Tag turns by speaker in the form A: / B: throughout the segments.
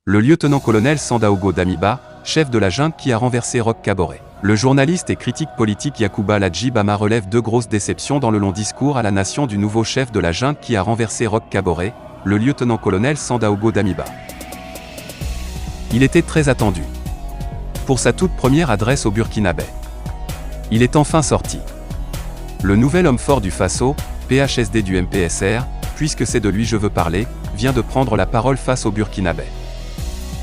A: Le lieutenant-colonel Sandaogo Damiba, chef de la junte qui a renversé Roch Kaboré. Le journaliste et critique politique Yacouba Ladji Bama relève deux grosses déceptions dans le long discours à la nation du nouveau chef de la junte qui a renversé Roch Kaboré, le lieutenant-colonel Sandaogo Damiba. Il était très attendu. Pour sa toute première adresse au Burkinabé. Il est enfin sorti. Le nouvel homme fort du Faso, PHSD du MPSR, puisque c'est de lui je veux parler, vient de prendre la parole face au Burkinabé.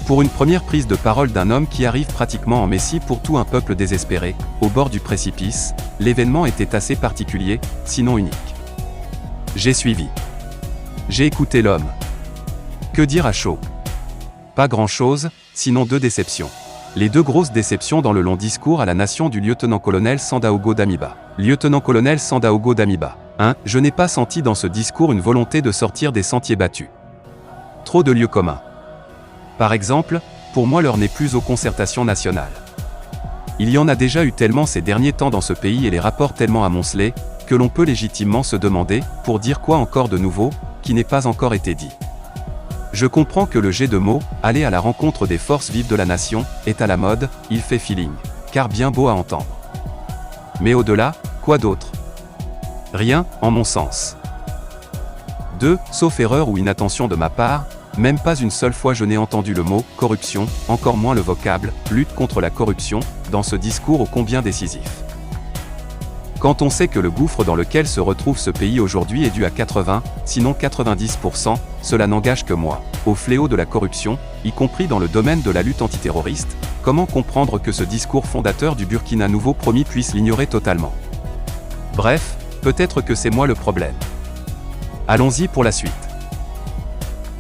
A: Pour une première prise de parole d'un homme qui arrive pratiquement en messie pour tout un peuple désespéré, au bord du précipice, l'événement était assez particulier, sinon unique. J'ai suivi. J'ai écouté l'homme. Que dire à chaud? Pas grand-chose, sinon deux déceptions. Les deux grosses déceptions dans le long discours à la nation du lieutenant-colonel Sandaogo Damiba. Lieutenant-colonel Sandaogo Damiba. 1. Je n'ai pas senti dans ce discours une volonté de sortir des sentiers battus. Trop de lieux communs. Par exemple, pour moi l'heure n'est plus aux concertations nationales. Il y en a déjà eu tellement ces derniers temps dans ce pays et les rapports tellement amoncelés, que l'on peut légitimement se demander, pour dire quoi encore de nouveau, qui n'est pas encore été dit. Je comprends que le jet de mots, aller à la rencontre des forces vives de la nation, est à la mode, il fait feeling, car bien beau à entendre. Mais au-delà, quoi d'autre? Rien, en mon sens. 2. Sauf erreur ou inattention de ma part, même pas une seule fois je n'ai entendu le mot « corruption », encore moins le vocable « lutte contre la corruption » dans ce discours ô combien décisif. Quand on sait que le gouffre dans lequel se retrouve ce pays aujourd'hui est dû à 80, sinon 90%, cela n'engage que moi, au fléau de la corruption, y compris dans le domaine de la lutte antiterroriste, comment comprendre que ce discours fondateur du Burkina nouveau promis puisse l'ignorer totalement? Bref, peut-être que c'est moi le problème. Allons-y pour la suite.